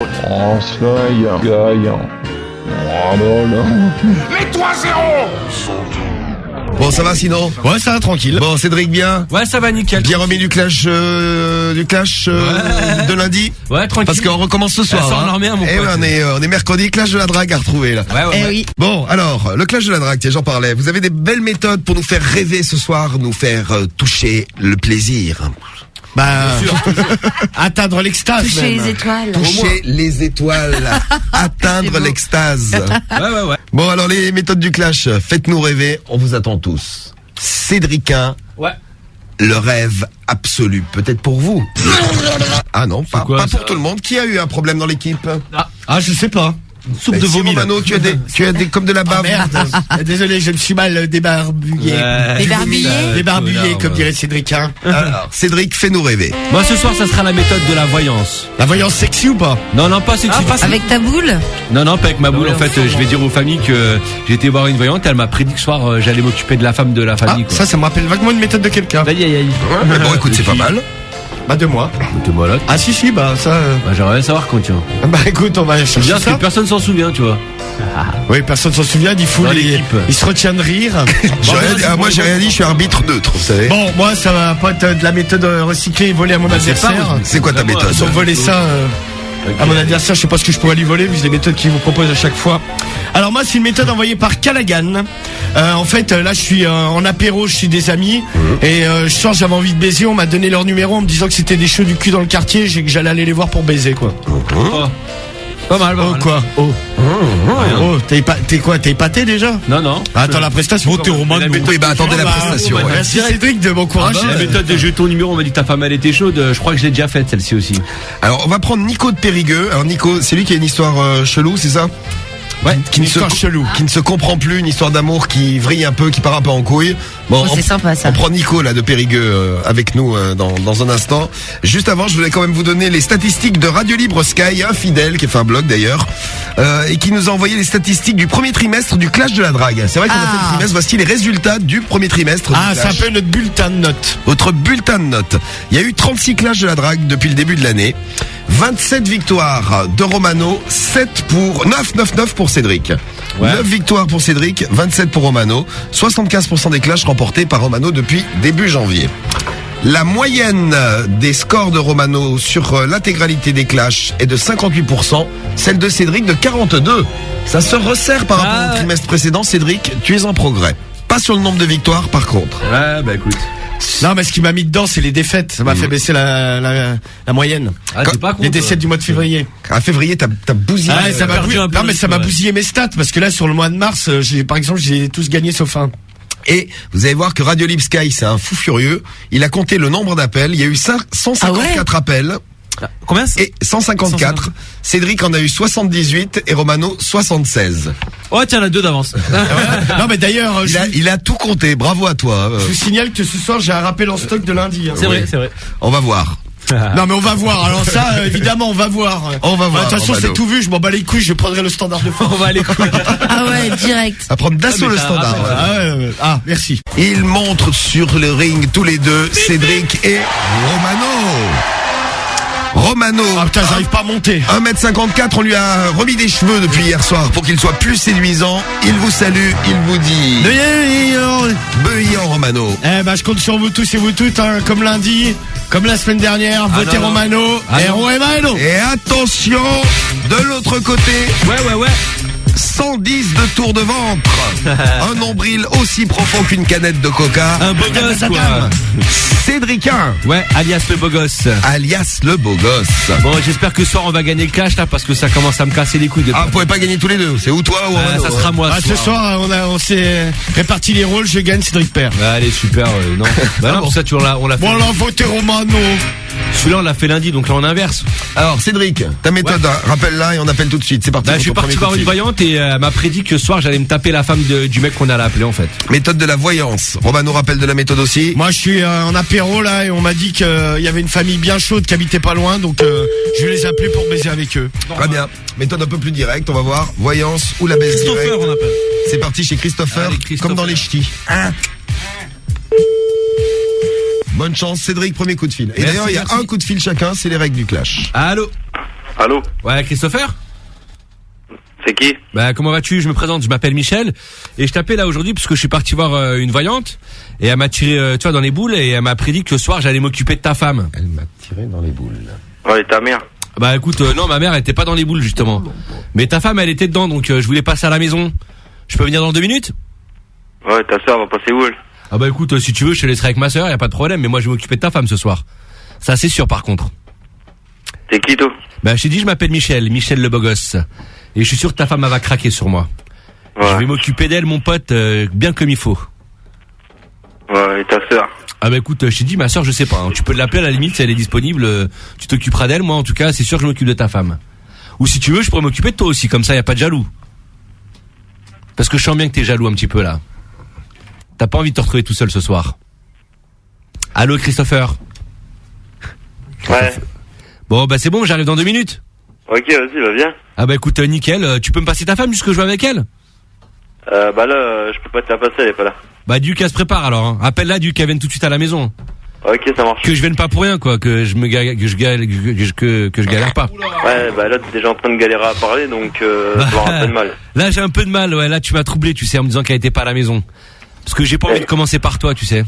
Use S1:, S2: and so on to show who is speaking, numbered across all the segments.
S1: gagnant.
S2: Les 3-0.
S3: Bon, ça va sinon?
S4: Ouais, ça va tranquille.
S3: Bon, Cédric, bien?
S5: Ouais, ça va nickel.
S3: Bien remis du clash de lundi?
S5: Ouais, tranquille.
S3: Parce qu'on recommence ce soir.
S5: Ça en remet un, mon pote.
S3: Ouais, on est mercredi, clash de la drague à retrouver là.
S5: Ouais.
S6: Oui.
S3: Bon, alors, le clash de la drague, tiens, j'en parlais. Vous avez des belles méthodes pour nous faire rêver ce soir, nous faire toucher le plaisir.
S4: Atteindre l'extase.
S6: Toucher
S4: même.
S6: les étoiles.
S3: Toucher les étoiles, atteindre l'extase.
S5: Ouais.
S3: Bon, alors les méthodes du clash, faites-nous rêver, on vous attend tous. Cédricien,
S5: Ouais.
S3: le rêve absolu, peut-être pour vous. Ah non, pas pour tout le monde. Qui a eu un problème dans l'équipe?
S4: Ah, je sais pas.
S5: Soupe de vomi.
S3: Mano, tu as des comme de la bave.
S4: Merde. Désolé, je me suis mal débarbouillé. Débarbouillé, comme dirait Cédric. Hein.
S3: Alors, Cédric, fais-nous rêver.
S5: Moi, ce soir, ça sera la méthode de la voyance.
S4: La voyance sexy ou pas?
S5: Non, pas sexy.
S6: Avec ta boule?
S5: Non, pas avec ma boule. En fait, je vais dire aux familles que j'ai été voir une voyante et elle m'a prédit que ce soir, j'allais m'occuper de la femme de la famille.
S4: Ça me rappelle vaguement une méthode de quelqu'un.
S5: Aïe.
S3: Mais bon, écoute, c'est pas mal.
S4: De moi.
S5: T'es malade.
S4: Ah si, ça...
S5: J'aimerais bien savoir quand, tiens.
S4: Écoute, on va
S5: C'est
S4: chercher
S5: bien parce
S4: ça.
S5: que personne s'en souvient, tu vois.
S4: Oui, personne s'en souvient,
S5: Dans l'équipe.
S4: il se retient de rire.
S3: Moi, j'ai rien dit, je suis arbitre neutre, vous savez.
S4: Bon, moi, ça va pas être de la méthode recyclée et volée à mon adversaire.
S3: C'est quoi ta méthode?
S4: Ils ont volé ça à mon adversaire, je sais pas ce que je pourrais lui voler, vu les méthodes qu'il vous propose à chaque fois. Alors moi, c'est une méthode envoyée par Callaghan. En fait, là, je suis en apéro chez des amis et je sors, j'avais envie de baiser. On m'a donné leur numéro en me disant que c'était des cheveux du cul dans le quartier et que j'allais aller les voir pour baiser, quoi.
S5: Pas mal.
S4: Quoi? T'es épaté déjà?
S5: Non.
S4: Attends, la prestation.
S5: t'es Romano.
S3: Oui, attendez la prestation. ouais.
S4: Merci Cédric de m'encourager.
S5: La méthode des jetons numéro, on m'a dit que ta femme elle était chaude. Je crois que je l'ai déjà faite celle-ci aussi.
S3: Alors, on va prendre Nico de Périgueux. Alors, Nico, c'est lui qui a une histoire chelou, c'est ça?
S5: Ouais,
S3: qui ne se comprend plus, une histoire d'amour qui vrille un peu, qui part un peu en couille. Bon,
S6: C'est sympa ça.
S3: on prend Nico là de Périgueux avec nous dans un instant. Juste avant, je voulais quand même vous donner les statistiques de Radio Libre Sky, un fidèle qui a fait un blog d'ailleurs, et qui nous a envoyé les statistiques du premier trimestre du clash de la drague. C'est vrai qu'on a fait le trimestre. Voici les résultats du premier trimestre.
S4: C'est un peu notre bulletin de notes.
S3: Votre bulletin de notes. Il y a eu 36 clashs de la drague depuis le début de l'année. 27 victoires de Romano, 9 pour Cédric.
S5: Ouais.
S3: 9 victoires pour Cédric, 27 pour Romano. 75% des clashs remportés par Romano depuis début janvier. La moyenne des scores de Romano sur l'intégralité des clashs est de 58%, celle de Cédric de 42%. Ça se resserre par rapport au trimestre précédent. Cédric, tu es en progrès. Pas sur le nombre de victoires par contre.
S5: Ouais, écoute.
S4: Non, mais ce qui m'a mis dedans, c'est les défaites. Ça m'a fait baisser la moyenne.
S5: T'es pas con,
S4: Les décès du mois de février.
S3: À février, t'as bousillé.
S4: Ça m'a bousillé mes stats parce que là, sur le mois de mars, par exemple, j'ai tous gagné sauf un.
S3: Et vous allez voir que Radio Libre Sky, c'est un fou furieux. Il a compté le nombre d'appels. Il y a eu 154 appels.
S5: Combien?
S3: Et 154. Cédric en a eu 78 et Romano 76.
S5: Oh tiens, la 2 d'avance.
S4: Non, mais d'ailleurs,
S3: Il a tout compté. Bravo à toi.
S4: je vous signale que ce soir, j'ai un rappel en stock de lundi. Hein.
S5: C'est vrai.
S3: On va voir.
S4: Non, mais on va voir. Alors ça, évidemment, on va voir.
S3: On va voir.
S4: De toute façon,
S3: Romano.
S4: c'est tout vu. Je m'en bats les couilles. Je prendrai le standard de force.
S5: On va aller couilles.
S6: Ah ouais, direct.
S3: À prendre d'assaut le standard.
S4: Merci.
S3: Ils montrent sur le ring tous les deux, Cédric et Romano.
S4: Ah putain, j'arrive pas à monter.
S3: 1m54, on lui a remis des cheveux depuis hier soir pour qu'il soit plus séduisant. Il vous salue, il vous dit Beuillant Romano.
S4: Je compte sur vous tous et vous toutes, hein, comme lundi, comme la semaine dernière. Votez
S5: non.
S4: Romano. Romano.
S3: Et attention, de l'autre côté,
S5: Ouais.
S3: 110 de tour de ventre. Un nombril aussi profond qu'une canette de coca.
S5: Un beau gosse, quoi.
S3: Cédricien,
S5: Ouais, alias le beau gosse.
S3: alias le beau gosse.
S5: Bon, j'espère que ce soir on va gagner le clash là parce que ça commence à me casser les couilles.
S3: Vous pouvez pas gagner tous les deux. C'est ou toi ou Romano.
S5: Ça sera moi.
S4: Ce soir, on s'est réparti les rôles. Je gagne, Cédric perd.
S5: Allez, super. Non. Non, pour ça on l'a fait.
S4: Bon, alors, votez Romano.
S5: Celui-là on l'a fait lundi, donc là on inverse.
S3: Alors Cédric, ta méthode, rappelle-la et on appelle tout de suite. C'est parti.
S5: Je suis parti voir une voyante et elle m'a prédit que ce soir j'allais me taper la femme du mec qu'on allait appeler en fait.
S3: Méthode de la voyance. Romano rappelle de la méthode aussi.
S4: Moi, je suis en apéro là et on m'a dit qu'il y avait une famille bien chaude qui habitait pas loin, donc je vais les appeler pour baiser avec eux.
S3: Très bien. Méthode un peu plus directe, on va voir. Voyance ou la baisse directe.
S5: Christopher on appelle.
S3: C'est parti chez Christopher,
S5: Allez, Christopher.
S3: comme dans les ch'tis. Bonne chance Cédric, premier coup de fil. Et
S5: Merci,
S3: d'ailleurs, il y a
S5: merci.
S3: un coup de fil chacun, c'est les règles du clash.
S5: Allô.
S1: Allô?
S5: Ouais, Christopher?
S1: C'est qui?
S5: Bah, comment vas-tu? Je me présente, je m'appelle Michel. Et je t'appelle là aujourd'hui parce que je suis parti voir une voyante. Et elle m'a tiré, tu vois, dans les boules. Et elle m'a prédit que le soir, j'allais m'occuper de ta femme.
S3: Elle m'a tiré dans les boules.
S1: Ouais, ta mère.
S5: Bah écoute, non, ma mère elle était pas dans les boules justement. Mais ta femme elle était dedans, donc je voulais passer à la maison. Je peux venir dans 2 minutes?
S1: Ouais, ta soeur va passer où elle?
S5: Ah bah écoute, si tu veux, je te laisserai avec ma soeur, y a pas de problème. Mais moi je vais m'occuper de ta femme ce soir. Ça c'est sûr par contre.
S1: T'es qui toi?
S5: Bah je t'ai dit, je m'appelle Michel le beau gosse. Et je suis sûr que ta femme elle va craquer sur moi.
S1: Ouais.
S5: Je vais m'occuper d'elle mon pote, bien comme il faut.
S1: Ouais, et ta soeur?
S5: Ah bah écoute, je t'ai dit, ma soeur je sais pas, hein. Tu peux l'appeler à la limite si elle est disponible, tu t'occuperas d'elle. Moi en tout cas c'est sûr que je m'occupe de ta femme. Ou si tu veux je pourrais m'occuper de toi aussi, comme ça y a pas de jaloux. Parce que je sens bien que t'es jaloux un petit peu là. T'as pas envie de te retrouver tout seul ce soir. Allô Christopher?
S1: Ouais.
S5: Bon bah c'est bon, j'arrive dans 2 minutes.
S1: Ok, vas-y, va bien.
S5: Ah bah écoute, nickel, tu peux me passer ta femme jusque je joue avec elle?
S1: Bah là, je peux pas te la passer, elle est pas là.
S5: Bah Duc, elle se prépare alors, hein. Appelle-la Duc, qu'elle vienne tout de suite à la maison.
S1: Ok, ça marche.
S5: Que je vienne pas pour rien quoi, que je galère pas.
S1: Ouais, bah là, t'es déjà en train de galérer à parler, donc tu vas avoir un peu de mal.
S5: Là j'ai un peu de mal, ouais, là tu m'as troublé, tu sais, en me disant qu'elle était pas à la maison. Parce que j'ai pas envie de commencer par toi, tu sais.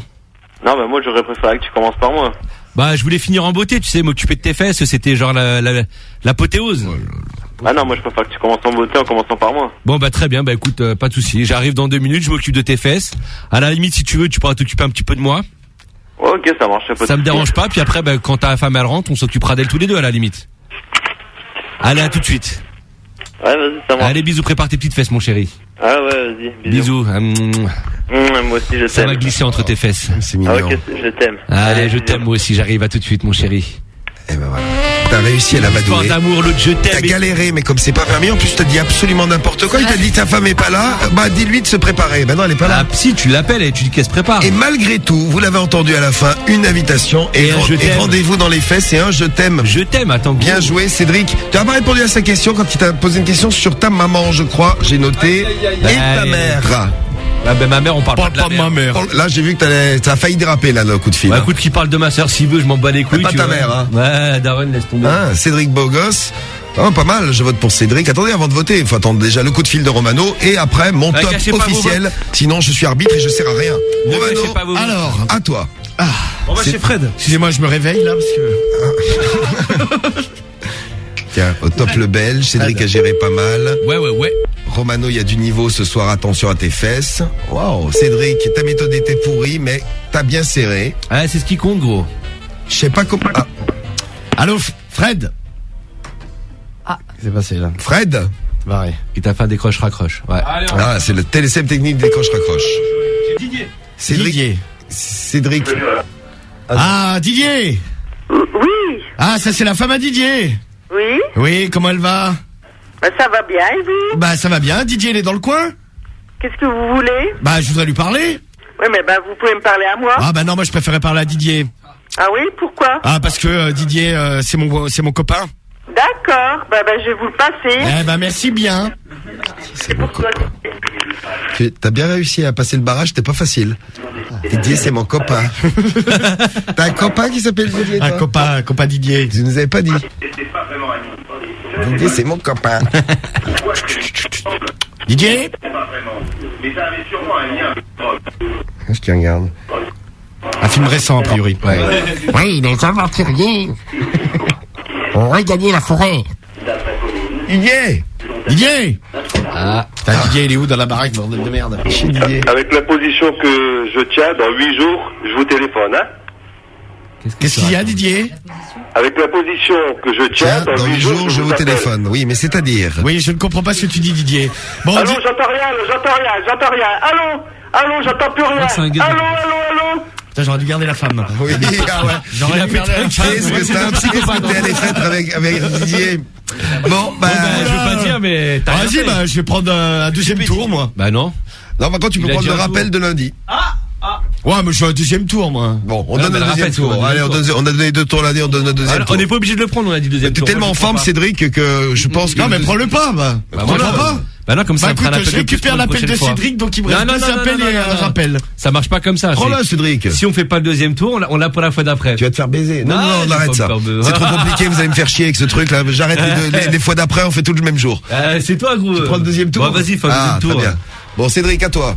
S1: Non, bah moi, j'aurais préféré que tu commences par moi.
S5: Bah je voulais finir en beauté, tu sais, m'occuper de tes fesses, c'était genre l'apothéose.
S1: Ah non, moi, je préfère que tu commences en beauté en commençant par moi.
S5: Bon bah très bien, bah écoute, pas de souci. J'arrive dans 2 minutes, je m'occupe de tes fesses. À la limite, si tu veux, tu pourras t'occuper un petit peu de moi.
S1: Ouais, ok, ça marche.
S5: Ça me dérange pas, puis après, bah, quand ta femme elle rentre, on s'occupera d'elle tous les deux à la limite. Allez, à tout de suite.
S1: Ouais, vas-y, ça marche.
S5: Allez, bisous, prépare tes petites fesses, mon chéri.
S1: Ah ouais, vas-y, bisous.
S5: Bisous.
S1: Moi aussi, je t'aime.
S5: Ça va glisser entre tes fesses.
S3: C'est mignon.
S1: Ah ok, je t'aime.
S5: Allez, je
S1: bisous.
S5: t'aime moi aussi, j'arrive à tout de suite, mon chéri.
S3: Et ben voilà. T'as réussi à
S5: Histoire
S3: l'amadouer.
S5: d'amour, l'autre je
S3: T'as
S5: t'aime.
S3: galéré, mais comme c'est pas permis, en plus, t'as dit absolument n'importe quoi. Il t'a dit ta femme est pas là. Bah, dis-lui de se préparer. Ben non, elle est pas là.
S5: Ah, si, tu l'appelles et tu dis qu'elle se prépare.
S3: Et malgré tout, vous l'avez entendu à la fin, une invitation
S5: Et un je t'aime.
S3: rendez-vous dans les fesses et un je t'aime.
S5: Je t'aime, attends.
S3: Bien joué, Cédric. Tu n'as pas répondu à sa question quand il t'a posé une question sur ta maman, je crois. J'ai noté. Et ta mère.
S5: Ah ben ma mère, on parle pas de la mère.
S3: Là, j'ai vu que t'as failli déraper, là, le coup de fil.
S5: Bah écoute, qui parle de ma sœur, s'il veut, je m'en bats les couilles.
S3: Pas
S5: tu
S3: ta
S5: vois.
S3: mère, hein.
S5: Ouais, Darren, laisse tomber.
S3: Hein, Cédric Bogos. Oh, pas mal, je vote pour Cédric. Attendez, avant de voter, il faut attendre déjà le coup de fil de Romano et après mon top
S5: cachez pas vos
S3: officiel. Sinon, je suis arbitre et je sers à rien.
S5: Ne
S3: Romano,
S5: cachez pas vos-
S4: Alors,
S3: à toi.
S4: on va chez Fred. Excusez-moi, je me réveille là parce que.
S3: Tiens, au top le belge, Cédric a géré pas mal.
S5: Ouais.
S3: Romano, il y a du niveau ce soir, attention à tes fesses. Waouh, Cédric, ta méthode était pourrie, mais t'as bien serré.
S5: Ah, c'est ce qui compte, gros.
S3: Je sais pas comment... Ah,
S4: Allô, Fred. Qu'est-ce qui s'est passé là?
S3: Fred.
S4: Barré.
S5: Il t'a fait un décroche-raccroche. Ouais.
S3: Ah, c'est le télécème technique décroche-raccroche. Cédric.
S4: Didier.
S3: Cédric.
S4: Ah, Didier.
S2: Oui,
S4: Ah, ça c'est la femme à Didier.
S2: oui,
S4: Oui, comment elle va?
S2: ça va bien et vous?
S4: Bah ça va bien, Didier il est dans le coin.
S2: Qu'est-ce que vous voulez?
S4: Bah je voudrais lui parler.
S2: Oui, mais vous pouvez me parler à moi.
S4: Ah bah non, moi je préférais parler à Didier.
S2: Ah oui, pourquoi?
S4: Ah parce que Didier c'est mon copain.
S2: D'accord, je vais vous le passer.
S4: Eh bah merci bien.
S3: C'est mon copain. T'as bien réussi à passer le barrage, c'était pas facile. Didier, c'est mon copain. T'as un copain qui s'appelle Didier, toi?
S4: Un copain Didier.
S3: Tu nous avais pas dit. Didier, c'est mon copain.
S4: Didier.
S3: Je te regarde.
S4: Un film récent a priori. Ouais.
S7: Oui, mais ça va très bien. On va gagner la forêt.
S3: Didier.
S4: Didier. Ah. Didier il est où dans la baraque, bordel de merde?
S3: Chez Didier.
S1: Avec la position que je tiens, dans 8 jours, je vous téléphone, hein.
S4: Qu'est-ce qu'il y a Didier?
S1: Avec la position que je tiens,
S3: Tiens, dans 8 jours, je vous téléphone. Oui, mais c'est-à-dire.
S4: Oui, je ne comprends pas ce que tu dis Didier. Bon,
S1: Allô, j'entends rien. Allô, j'entends plus rien.
S5: c'est un gars.
S1: Allô.
S4: putain, j'aurais dû garder la femme.
S3: Oui, ah ouais.
S4: J'aurais dû garder la femme.
S3: Est-ce que c'est un psychopathe à les fêtes avec Didier? Bon, bah.
S5: Je veux pas dire, mais t'as rien
S4: Vas-y,
S5: fait.
S4: je vais prendre un deuxième tour, moi.
S5: Bah non.
S3: Non, par contre, tu peux
S5: Il a
S3: prendre
S5: dit
S3: le
S5: un
S3: rappel
S5: tour.
S3: de lundi.
S4: Ouais, mais je suis un deuxième tour, moi.
S3: Bon, on
S5: Ouais,
S3: donne
S5: mais
S3: le
S5: le
S3: deuxième
S5: rappel,
S3: tour.
S5: c'est
S3: Allez, on a donné 2 tours lundi, on donne le deuxième tour.
S5: On n'est pas obligé de le prendre, on a dit deuxième
S3: T'es
S5: tour.
S3: tellement en
S5: Moi, je
S3: forme,
S5: prends pas.
S3: Cédric, que je pense que.
S4: Non, mais prends-le pas, bah.
S5: Bah,
S4: Prends-le
S5: voilà.
S4: pas.
S5: Bah non, comme ça,
S4: Bah
S5: on fera
S4: écoute,
S5: l'appel
S4: je récupère
S5: la
S4: l'appel
S5: prochaine
S4: de
S5: fois.
S4: Cédric, donc il me
S5: Non,
S4: reste
S5: non,
S4: deux
S5: non,
S4: appels
S5: non,
S4: et
S5: non,
S4: un
S5: non.
S4: rappel.
S5: Ça marche pas comme ça.
S3: Prends-le, Cédric.
S5: Si on fait pas le deuxième tour, on l'a pour la fois d'après.
S3: Tu vas te faire baiser. Non,
S5: Ah,
S3: non,
S5: j'ai
S3: on
S5: pas
S3: arrête ça.
S5: peur de-
S3: C'est trop compliqué, vous allez me faire chier avec ce truc là. J'arrête les fois d'après, on fait tout le même jour.
S5: C'est toi, gros.
S3: Tu prends le deuxième tour.
S5: Bon, vas-y, fais le
S3: Ah,
S5: deuxième tour.
S3: très bien. Bon, Cédric, à toi.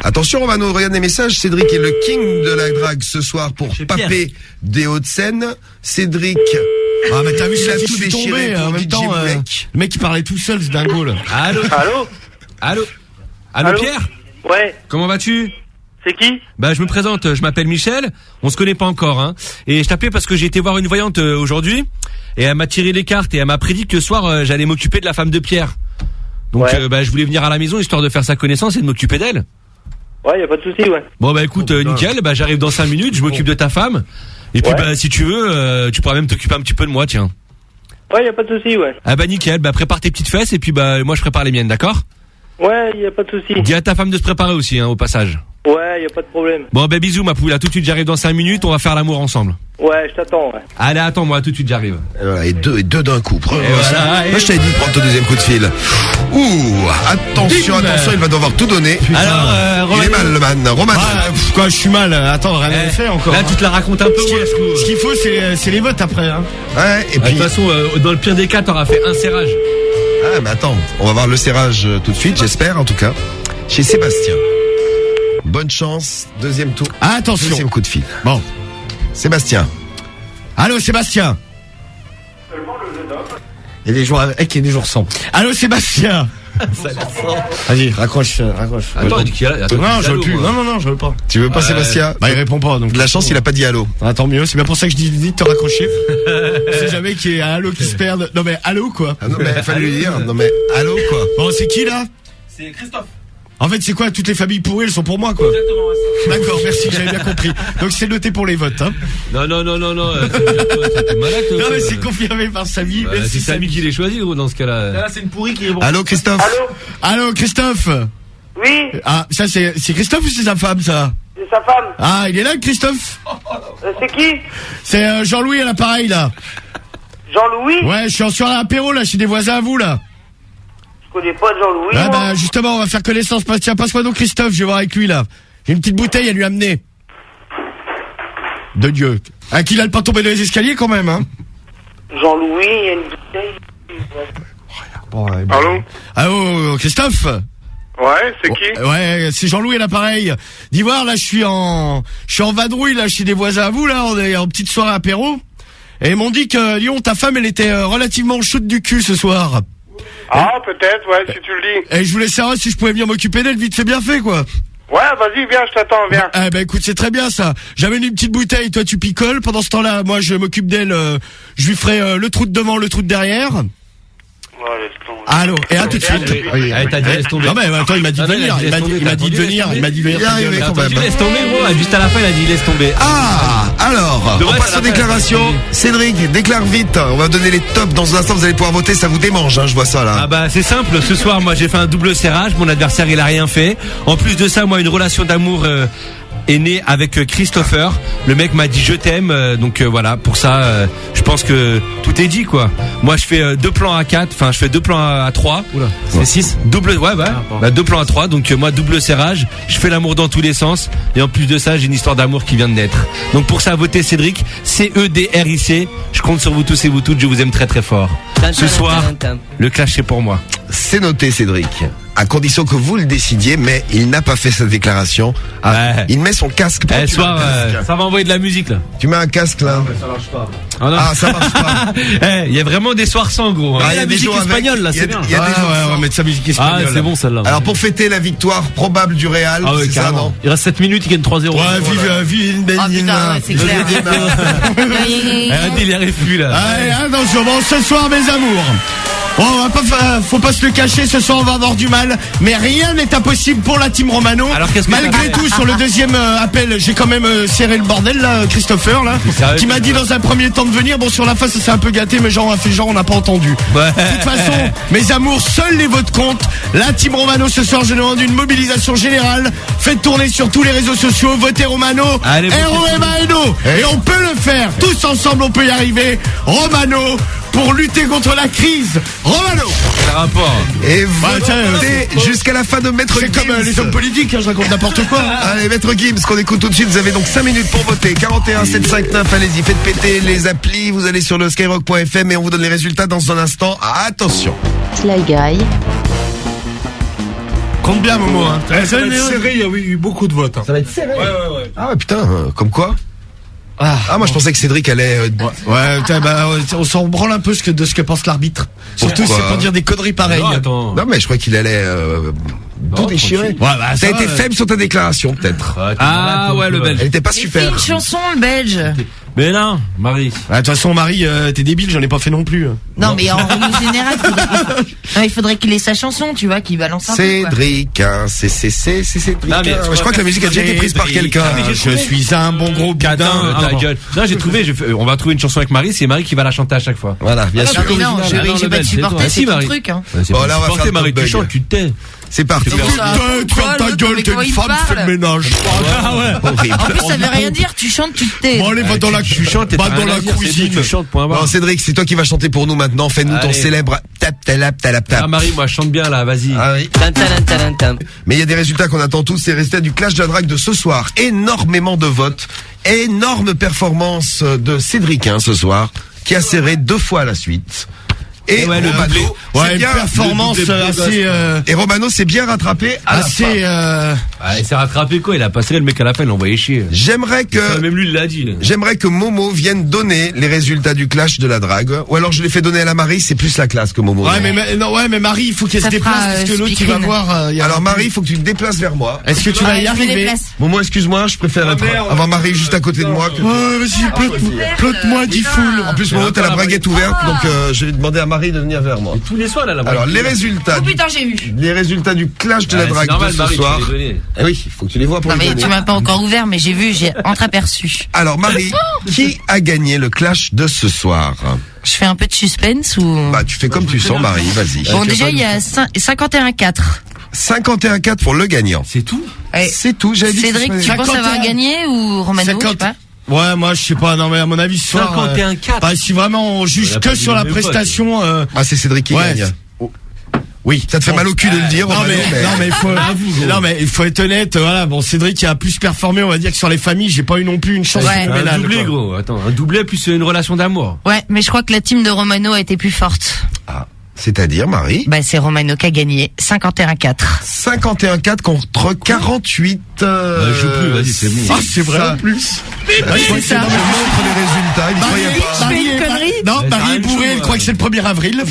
S3: Attention, Romano, regarde les messages. Cédric est le king de la drague ce soir pour
S5: Chez Pierre.
S3: Papé des Hauts-de-Seine. Cédric.
S4: Ah mais t'as vu,
S3: Il a
S4: je
S3: tout
S4: suis
S3: déchiré
S4: tombé
S3: pour
S4: en même
S3: DJ
S4: temps.
S3: Moulek.
S4: Le mec il parlait tout seul, ce dingo là.
S5: Allô,
S1: Allô?
S5: allô,
S1: Allô
S5: Pierre.
S1: Ouais,
S5: Comment vas-tu?
S1: c'est qui?
S5: Bah, je me présente. Je m'appelle Michel. On se connaît pas encore, hein. Et je t'appelais parce que j'ai été voir une voyante aujourd'hui, et elle m'a tiré les cartes et elle m'a prédit que ce soir j'allais m'occuper de la femme de Pierre. Donc,
S1: Ouais.
S5: bah, je voulais venir à la maison histoire de faire sa connaissance et de m'occuper d'elle.
S1: Ouais, y a pas de souci, ouais.
S5: Bon bah écoute, nickel, bah j'arrive dans 5 minutes, je m'occupe de ta femme. Et puis
S1: Ouais.
S5: bah si tu veux, tu pourras même t'occuper un petit peu de moi, tiens.
S1: Ouais, y a pas de souci, ouais.
S5: Ah bah nickel, bah prépare tes petites fesses et puis bah moi je prépare les miennes, d'accord?
S1: Ouais, y a pas de souci.
S5: Dis à ta femme de se préparer aussi, hein, au passage.
S1: Ouais, y a pas de problème.
S5: Bon bah bisous ma poule, à tout de suite, j'arrive dans 5 minutes, on va faire l'amour ensemble.
S1: Ouais, je t'attends, ouais.
S5: Allez, attends-moi, tout de suite j'arrive.
S3: Et voilà, et deux d'un coup.
S5: voilà,
S3: Moi, je t'avais dit de prendre ton deuxième coup de fil. Ouh, attention, attention, il va devoir tout donner.
S5: Alors,
S3: Il est mal, le man. Romano.
S4: Ah, quoi, je suis mal. Attends, rien n'a fait encore.
S5: Là
S4: hein.
S5: tu te la racontes un peu, moi,
S4: Ce qu'il faut, c'est les votes après. Hein.
S3: Ouais, et
S5: De
S3: puis.
S5: toute façon, dans le pire des cas, t'auras fait un serrage.
S3: Ah, mais attends, on va voir le serrage tout de suite, j'espère, en tout cas. Chez Sébastien. Bonne chance, deuxième tour.
S4: Attention.
S3: Deuxième coup de fil.
S4: Bon.
S3: Sébastien.
S4: Allô, Sébastien. Il y a des jours avec et des jours sans. Allô, Sébastien. Vas-y, raccroche.
S5: Attends, il dit qu'il y a... attends,
S4: Non,
S5: il dit
S4: je veux
S5: allô,
S4: plus.
S5: moi.
S4: Non, je veux pas.
S3: Tu veux pas, Sébastien?
S4: Bah, il répond pas, donc.
S3: De la chance, il a pas dit allô.
S4: Ah, tant mieux, c'est bien pour ça que je dis vite te raccrocher. C'est jamais qu'il y ait un allô qui se perde. Non mais allô quoi.
S3: Ah non, mais il fallait lui dire. Non, mais allô, quoi.
S4: Bon, c'est qui là?
S5: C'est Christophe.
S4: En fait, c'est quoi? Toutes les familles pourries, elles sont pour moi quoi. D'accord, merci, j'avais bien compris. Donc c'est noté pour les votes. Hein.
S5: Non, t'es malade.
S4: Non mais c'est confirmé par Samy.
S5: Bah,
S4: Merci
S5: c'est Samy qui l'a choisi, gros, dans ce cas-là.
S4: c'est une pourrie qui est bon.
S3: Allô, Christophe?
S4: Allô Christophe.
S2: Oui,
S4: Ah, ça c'est Christophe ou c'est sa femme ça?
S2: c'est sa femme.
S4: Ah, il est là Christophe?
S2: C'est qui?
S4: C'est Jean-Louis à l'appareil là.
S2: Jean-Louis?
S4: Ouais, je suis sur l'apéro là, chez des voisins à vous là.
S2: Je connais pas Jean-Louis.
S4: Ah
S2: moi.
S4: bah justement, on va faire connaissance. Tiens, passe-moi donc Christophe, je vais voir avec lui là. J'ai une petite bouteille à lui amener. De Dieu. Ah, qu'il a pas tombé dans les escaliers quand même, hein.
S2: Jean-Louis, il y a une bouteille.
S1: Allô?
S4: Allô, Christophe?
S1: Ouais, c'est qui?
S4: Ouais, c'est Jean-Louis à l'appareil. Dis voir, là, je suis en vadrouille, là, chez des voisins à vous, là, on est en petite soirée apéro. Et ils m'ont dit que, Lyon, ta femme, elle était relativement chaude du cul ce soir.
S1: Ah, peut-être, ouais, si tu le dis.
S4: Et je voulais savoir si je pouvais venir m'occuper d'elle, vite fait bien fait, quoi.
S1: Ouais, vas-y, viens, je t'attends, viens.
S4: Eh ben écoute, c'est très bien ça. J'amène une petite bouteille, toi tu picoles. Pendant ce temps-là, moi je m'occupe d'elle. Je lui ferai le trou de devant, le trou de derrière.
S1: Ouais, laisse tomber.
S4: Allô, et à tout de suite.
S5: Allez, t'as dit laisse tomber.
S4: Non mais attends, il m'a dit de
S5: Ah, non,
S4: venir.
S5: il a dit
S4: Il m'a dit de venir. Il m'a dit de venir.
S3: Il est arrivé quand
S5: Attends,
S3: même.
S5: tu laisses tomber, gros. Juste à la fin, il a dit laisse tomber.
S3: Ah, alors,
S5: De
S3: on
S5: vrai,
S3: passe
S5: ça
S3: aux
S5: va,
S3: déclarations.
S5: ça
S3: Cédric, déclare vite. On va donner les tops dans un instant. Vous allez pouvoir voter. Ça vous démange, hein, je vois ça là.
S5: Ah bah c'est simple, ce soir moi j'ai fait un double serrage, mon adversaire il a rien fait. En plus de ça, moi une relation d'amour est née avec Christopher. Le mec m'a dit je t'aime, donc voilà, pour ça je pense que tout est dit quoi. Moi je fais 2 plans à 4, enfin je fais 2 plans à 3. Oula, c'est 6. Double, ouais bah 2 plans à 3, donc moi double serrage, je fais l'amour dans tous les sens. Et en plus de ça, j'ai une histoire d'amour qui vient de naître. Donc pour ça, votez Cédric, CEDRIC. Je compte sur vous tous et vous toutes, je vous aime très très fort. Ce soir, le clash c'est pour moi.
S3: C'est noté, Cédric. À condition que vous le décidiez, mais il n'a pas fait sa déclaration. Ah,
S5: Ouais.
S3: il met son casque. Pourquoi tu
S5: soir,
S3: mets un casque
S5: ça va envoyer de la musique là.
S3: Tu mets un casque là.
S5: Oh, non.
S3: Ah, ça marche pas.
S5: Il y a vraiment des soirs sans gros. Hein.
S3: Ah, il y a des jours avec- il y a- il y a des jours
S4: on va
S3: sans.
S4: mettre sa musique
S5: Ah,
S4: espagnole.
S5: c'est bon celle-là.
S3: Alors pour fêter la victoire probable du Real,
S5: Ah ouais,
S3: c'est ça,
S5: carrément.
S3: non?
S5: Il reste 7 minutes, il gagne 3-0.
S4: Ouais, vive une belle
S6: Ah putain, ouais, c'est clair.
S5: Il y arrive plus là.
S4: Allez, attention, bon, ce soir, mes amours. Bon, on va pas, faut pas se le cacher, ce soir on va avoir du mal, mais rien n'est impossible pour la team Romano.
S5: Alors, qu'est-ce que
S4: malgré
S5: t'as
S4: tout, sur le deuxième appel, j'ai quand même serré le bordel là, Christopher là,
S5: Sérieux,
S4: qui m'a dit dans un premier temps de venir. Bon, sur la face, ça s'est un peu gâté, mais genre on a fait genre on n'a pas entendu.
S5: Ouais.
S4: De toute façon, mes amours, seuls les votes comptent. La team Romano ce soir, je demande une mobilisation générale. Faites tourner sur tous les réseaux sociaux, votez Romano,
S5: Allez, votez
S4: R-O-M-A-N-O. Et on peut le faire, tous ensemble on peut y arriver. Romano, pour lutter contre la crise. Romano.
S5: quel rapport?
S3: Et
S4: tiens,
S3: votez jusqu'à la fin de Maître
S4: C'est
S3: Gims.
S4: comme les hommes politiques, hein, je raconte n'importe quoi.
S3: Allez, Maître Gims, qu'on écoute tout de suite. Vous avez donc 5 minutes pour voter. 41 759, allez-y, faites péter les applis. Vous allez sur le skyrock.fm et on vous donne les résultats dans un instant. Attention.
S6: Sly Guy.
S4: Compte bien, Momo. Hein.
S8: Ça va être serré, il y a eu beaucoup de votes.
S3: Ça va être serré.
S8: Ouais.
S3: Ah ouais, putain, comme quoi? Ah, moi je pensais que Cédric allait...
S4: Ouais, putain, on s'en branle un peu de ce que pense l'arbitre. Surtout
S3: Pourquoi
S4: c'est pour dire des conneries pareilles.
S5: Non, attends.
S3: Non mais je crois qu'il allait tout déchirer.
S4: Ouais,
S3: T'as été faible sur ta déclaration peut-être.
S5: Ah ouais, le belge.
S3: Elle était pas
S6: Mais fais
S3: super.
S6: une chanson, le belge.
S5: Mais non, Marie.
S4: De toute façon, Marie, t'es débile, j'en ai pas fait non plus.
S6: Non, mais en règle générale, il faudrait qu'il ait sa chanson, tu vois, qu'il balance un peu, quoi.
S3: Cédric, hein, c'est Cédric.
S5: Non, mais
S3: je crois que la musique a déjà été prise par quelqu'un.
S5: Ah, mais j'ai
S4: Je
S5: trouvé.
S4: suis un bon gros
S5: Cadin,
S4: boudin.
S5: ta gueule. Non, j'ai trouvé, on va trouver une chanson avec Marie, c'est Marie qui va la chanter à chaque fois.
S3: Voilà, bien sûr.
S6: Non, mais non, je
S5: Ah non,
S6: vais
S5: le
S6: pas te
S5: belge,
S6: supporter,
S5: c'est toi.
S6: c'est
S5: Si,
S6: ton
S5: Marie.
S6: truc, hein.
S5: C'est
S3: Bon, là, on va faire
S5: Marie,
S3: top
S5: tu
S3: bug.
S5: chantes, tu te tais.
S3: C'est parti.
S6: Comment ça?
S4: Tu fermes ta gueule, t'es
S6: Comment
S4: une
S6: il
S4: femme,
S6: parle
S4: fais le ménage.
S5: Ah ouais.
S3: Horrible.
S6: En plus, ça veut rien dire, tu chantes, tu te tais.
S4: Bon, allez, va dans la
S5: Tu chantes,
S4: va dans la cuisine.
S5: Tu chantes, point
S3: Bon,
S5: barre.
S3: Cédric, c'est toi qui vas chanter pour nous maintenant. Fais-nous ton
S5: Allez.
S3: célèbre tap talap talap tap.
S5: Ah Marie, moi, chante bien là, vas-y.
S3: Ah oui. Mais il y a des résultats qu'on attend tous, c'est les résultats du Clash de la Drague de ce soir. Énormément de votes, énorme performance de Cédric ce soir, qui a serré 2 fois à la suite. Et
S5: ouais, le
S3: Romano,
S5: doublé.
S3: c'est
S4: Ouais, une
S3: bien,
S4: performance assez,
S3: et Romano s'est bien rattrapé à la fin.
S4: assez,
S5: Ah, il s'est rattrapé quoi? Il a passé le mec à la fin, il l'a envoyé chier.
S3: J'aimerais
S5: Ça,
S3: que
S5: même lui, il l'a dit.
S3: J'aimerais que Momo vienne donner les résultats du Clash de la Drague. Ou alors je les fais donner à la Marie, c'est plus la classe que Momo.
S4: ouais, mais Marie, il faut qu'elle se
S6: Ça
S4: déplace
S6: fera,
S4: parce que l'autre, il va
S6: speakerine.
S4: voir, il y a
S3: Alors
S4: un-
S3: Marie, il faut que tu te déplaces vers moi.
S4: Est-ce que tu vas y
S6: Ouais, je me
S4: arriver?
S6: déplace.
S3: Momo, excuse-moi, je préfère être avoir Marie juste à côté de moi. Que...
S4: Ouais, vas-y, flotte-moi, dis full.
S3: En plus, Momo, t'as la braguette ouverte, donc je vais demander à Marie de venir vers moi.
S5: Tous les soirs, là,
S3: Alors, les résultats,
S6: Oh putain, j'ai vu.
S3: les résultats du Clash de la Drague
S5: normal,
S3: de ce
S5: Marie,
S3: soir.
S5: tu vas les donner.
S3: Eh oui, il faut que tu les vois pour
S6: Non,
S3: les
S6: mais
S3: donner.
S6: tu m'as pas encore ouvert, mais j'ai vu, j'ai entreaperçu.
S3: Alors Marie, qui a gagné le Clash de ce soir?
S6: Je fais un peu de suspense ou...
S3: Bah, tu fais comme tu sens, Marie, vas-y.
S6: Bon, déjà, il y a 51-4.
S3: 51-4 pour le gagnant.
S5: C'est tout?
S6: Ouais.
S3: C'est tout, j'avais dit. que ce
S6: Cédric,
S3: serait-
S6: tu penses
S4: 51.
S6: avoir gagné ou Romano, je sais
S4: 50.
S6: pas.
S4: Ouais, moi, je sais pas, non, mais à mon avis, ce soir.
S5: 51-4.
S4: Bah, si vraiment on juge
S5: On a
S4: que
S5: pas
S4: sur
S5: dit
S4: la
S5: le même
S4: prestation,
S3: Ah, c'est Cédric qui
S4: ouais.
S3: gagne.
S4: Oui.
S3: Ça te fait mal au cul de le dire,
S4: Non
S3: Romano,
S4: mais, non mais il faut, non mais il faut être honnête, voilà, bon, Cédric qui a plus performé, on va dire que sur les familles, j'ai pas eu non plus une chance
S6: Ouais.
S5: Un
S4: phénoménale,
S5: doublé,
S4: quoi.
S5: gros. Attends, un doublé plus une relation d'amour.
S6: Ouais, mais je crois que la team de Romano a été plus forte.
S3: C'est-à-dire, Marie?
S6: Bah, c'est Romano qui a gagné. 51-4.
S3: 51-4 contre 48.
S5: Bah, joue plus, vas-y, c'est bon.
S4: Ah, c'est vrai
S3: Ça-
S4: en plus.
S3: Ah, je crois que
S6: ça.
S3: je montre les résultats, il y croyait pas.
S6: Je fais une connerie.
S4: Non,
S5: Mais
S4: Marie
S5: t'as
S4: est bourrée,
S5: rien
S4: elle
S5: de
S4: croit que c'est le 1er avril.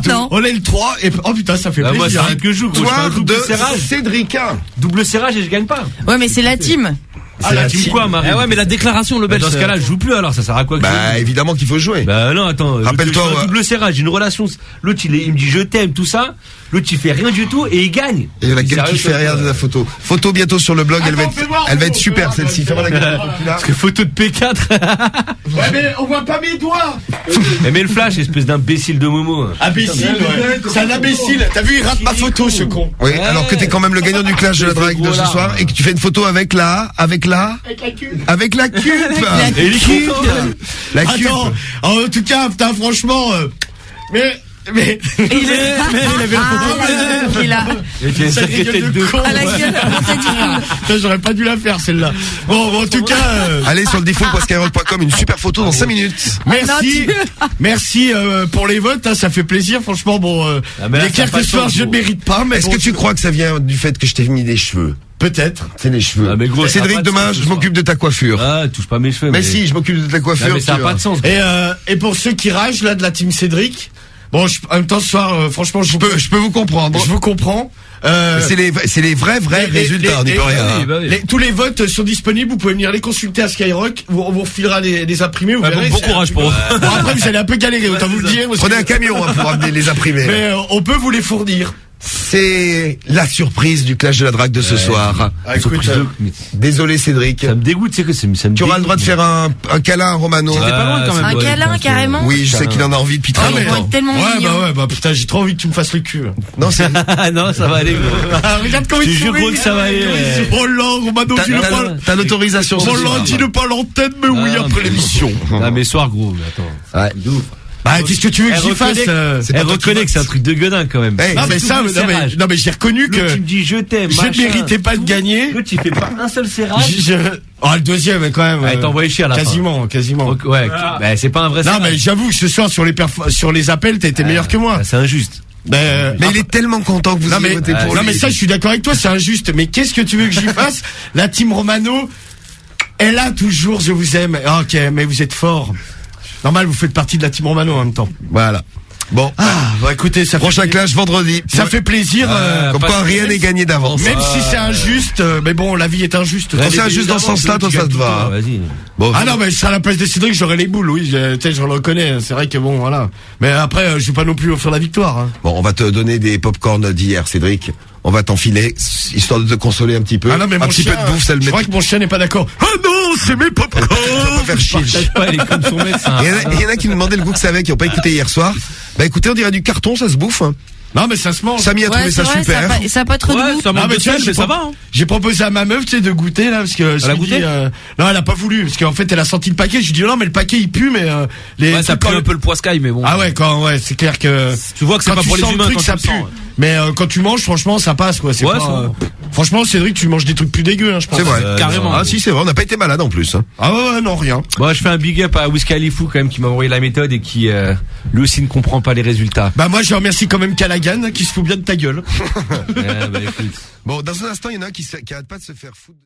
S6: Non.
S4: On est le 3 et oh putain, ça fait
S5: Bah, moi, c'est
S4: plaisir.
S5: rien que je joue, gros. Je fais un
S3: Victoire
S5: double
S3: de
S5: serrage.
S3: Cédric.
S5: Double serrage et je gagne pas.
S6: Ouais, mais c'est la team.
S5: Ah, la team quoi, Marie?
S9: Eh ouais, mais la déclaration, le belge.
S5: Dans ce cas-là, je joue plus alors, ça sert à quoi que je
S3: Bah,
S5: joue
S3: évidemment qu'il faut jouer.
S5: Bah non, attends.
S3: Rappelle-toi,
S5: je fais un
S3: ouais.
S5: double serrage, j'ai une relation. L'autre, il me dit je t'aime, tout ça. L'autre, il fait rien du tout et il gagne.
S3: Et la gueule
S5: Sérieux,
S3: qui fait rien de la photo. Photo bientôt sur le blog, elle va être super celle-ci. Fais-moi la gueule.
S5: Parce que photo de P4.
S4: Ouais, mais on voit pas mes doigts.
S5: Mais mets le flash, espèce d'imbécile de Momo.
S4: Imbécile, ouais. C'est un imbécile. T'as vu, il rate ma photo, ce con.
S3: Oui, alors que t'es quand même le gagnant du Clash de la Drague de ce soir et que tu fais une photo avec la cupe.
S5: Et il est content.
S3: La cupe.
S4: Attends, en tout cas, putain, franchement, mais.
S6: Il avait la photo. Il a.
S5: Et tu as une
S4: Sacrée
S5: sacrée
S4: gueule
S5: tête
S4: de
S5: de
S4: con.
S5: con.
S6: À la gueule, on t'a dit cool.
S4: Putain, j'aurais pas dû la faire, celle-là. Bon, en tout cas,
S3: Allez sur le default.skyrock.com, une super photo dans 5 minutes.
S4: merci. Merci pour les votes, hein, ça fait plaisir. Franchement, bon,
S5: Ah, mais là,
S4: les clairs
S5: ça
S4: que ce
S5: passe
S4: soir,
S5: pas,
S4: je ne
S5: gros.
S4: mérite pas, mais
S3: Est-ce
S4: bon,
S3: que tu crois que ça vient du fait que je t'ai mis des cheveux?
S4: peut-être.
S3: C'est les cheveux.
S5: Ah, mais gros, ça a
S3: Cédric,
S5: pas de
S3: demain,
S5: sens, ce
S3: je m'occupe de ta coiffure.
S5: Ah, touche pas mes cheveux.
S3: Mais si, je m'occupe de ta
S5: Non,
S3: coiffure.
S5: mais ça a
S3: tu
S5: pas
S3: vois.
S5: de sens.
S4: Et pour ceux qui ragent là de la team Cédric, bon, en même temps ce soir, franchement, je
S3: Je peux vous comprendre.
S4: vous comprends.
S3: C'est les vrais résultats, on n'y peut rien.
S5: bah oui.
S4: Tous les votes sont disponibles. Vous pouvez venir les consulter à Skyrock. On vous refilera les imprimés. Vous
S5: Ouais,
S4: verrez.
S5: bon courage pour eux.
S4: Bon, après, vous allez un peu galérer, autant vous le dire. parce
S3: Prenez
S4: que-
S3: un camion pour amener les imprimés.
S4: Mais on peut vous les fournir.
S3: C'est la surprise du Clash de la Drague de ce soir.
S4: Ah, écoute,
S5: Surprise de- mais
S3: Désolé Cédric.
S5: Ça me dégoûte, c'est que ça me
S3: Tu auras le droit de faire un câlin à Romano.
S5: T'es pas loin quand même.
S6: Un
S5: ouais,
S6: câlin,
S5: parce que-
S6: carrément.
S3: Oui, je sais qu'il en a envie depuis très
S4: Ah, mais-
S6: Ils vont
S3: longtemps.
S6: être tellement
S4: ouais,
S6: mignons.
S4: bah putain, j'ai trop envie que tu me fasses le cul.
S3: Non, c'est
S5: Ah non, ça va aller, gros.
S4: Ah, regarde comment
S5: Je te
S4: il
S5: jure,
S4: sourit.
S5: gros, que ça va aller.
S4: Oh là, Romano, dis le pas.
S3: t'as l'autorisation ce
S4: Oh là,
S3: soir.
S4: dis le pas à l'antenne, mais oui,
S5: Ah,
S4: après
S5: mais-
S4: l'émission.
S5: Ah, mais soir, gros, mais attends.
S3: Ouais.
S5: De ouf.
S4: Ah, qu'est-ce que tu veux que j'y fasse
S5: Elle reconnaît que c'est un truc de gueudin quand même.
S3: Hey,
S4: Non mais ça, non mais j'ai reconnu que
S5: Tu me dis je t'aime.
S4: je ne méritais pas de gagner.
S5: Tu fais pas un seul serrage.
S4: Oh, le deuxième quand même.
S5: Elle t'a envoyé chier à la fin.
S4: Quasiment.
S5: Ouais, bah, c'est pas un vrai
S4: Non
S5: serrage.
S4: mais j'avoue que ce soir sur les appels, t'as été meilleur que moi.
S5: C'est injuste.
S3: Mais il est tellement content que vous ayez voté pour
S4: non
S3: lui.
S4: mais ça je suis d'accord avec toi, c'est injuste. Mais qu'est-ce que tu veux que j'y fasse? La team Romano, elle a toujours je vous aime. Ok, mais vous êtes fort. Normal, vous faites partie de la team Romano en même temps.
S3: Voilà. Bon.
S4: Bah écoutez, ça
S3: Prochain
S4: fait
S3: clash vendredi.
S4: ça fait plaisir.
S3: Comme quoi rien n'est gagné d'avance.
S4: Même si c'est injuste, mais bon, la vie est injuste.
S3: Quand c'est injuste dans ce sens-là, toi ça te va.
S5: Vas-y.
S3: Bon.
S4: Ah non, mais à la place des Cédric, j'aurais les boules, oui, tu sais, je le reconnais, c'est vrai que bon, voilà. Mais après, je vais pas non plus offrir la victoire. Hein.
S3: Bon, on va te donner des pop-corn d'hier, Cédric. On va t'enfiler, histoire de te consoler un petit peu.
S4: Ah non, mais
S3: un
S4: mon
S3: petit
S4: chien,
S3: peu de bouffe, ça le
S4: je
S3: met.
S4: crois que mon chien n'est pas d'accord. Ah non, c'est mes pop-corn.
S3: On va faire chier.
S5: Partage pas, elle est comme son médecin.
S3: Il y en a qui nous demandaient le goût que ça avait, qui n'ont pas écouté hier soir. Bah écoutez, on dirait du carton, ça se bouffe. Hein.
S4: Non, mais ça se mange.
S3: Samy a trouvé ça super.
S6: Ça a pas trop de goût.
S5: Ça
S4: Non, mais tu vois,
S5: mais ça va. Hein.
S4: J'ai proposé à ma meuf, tu sais, de goûter, là, parce que je
S5: Elle a
S4: lui
S5: goûté
S4: dis, non, elle a pas voulu, parce qu'en fait, elle a senti le paquet, je lui dis, non, mais le paquet, il pue, mais, les
S5: Ouais, ça
S4: trucs
S5: pue
S4: quand-
S5: un peu le poiscaille, mais bon.
S4: Ah ouais, c'est clair que.
S5: Tu vois que c'est
S4: quand
S5: pas
S4: tu
S5: pour les
S4: sens le
S5: humains
S4: truc,
S5: quand
S4: ça
S5: tu le
S4: pue.
S5: sens, ouais.
S4: Mais quand tu manges, franchement, ça passe, quoi. C'est
S5: Ouais,
S4: pas,
S5: ça
S4: franchement, Cédric, tu manges des trucs plus dégueux, hein, je pense.
S3: C'est vrai.
S5: Carrément.
S3: Ah si, c'est vrai, on n'a pas été malade en plus. Hein.
S4: Ah ouais, non, rien.
S5: Bon, je fais un big up à Whisky Alifou quand même qui m'a envoyé la méthode et qui lui aussi ne comprend pas les résultats.
S4: Bah moi, je remercie quand même Callaghan, qui se fout bien de ta gueule.
S5: Bah écoute.
S3: Bon, dans un instant, il y en a un qui arrête pas de se faire foutre.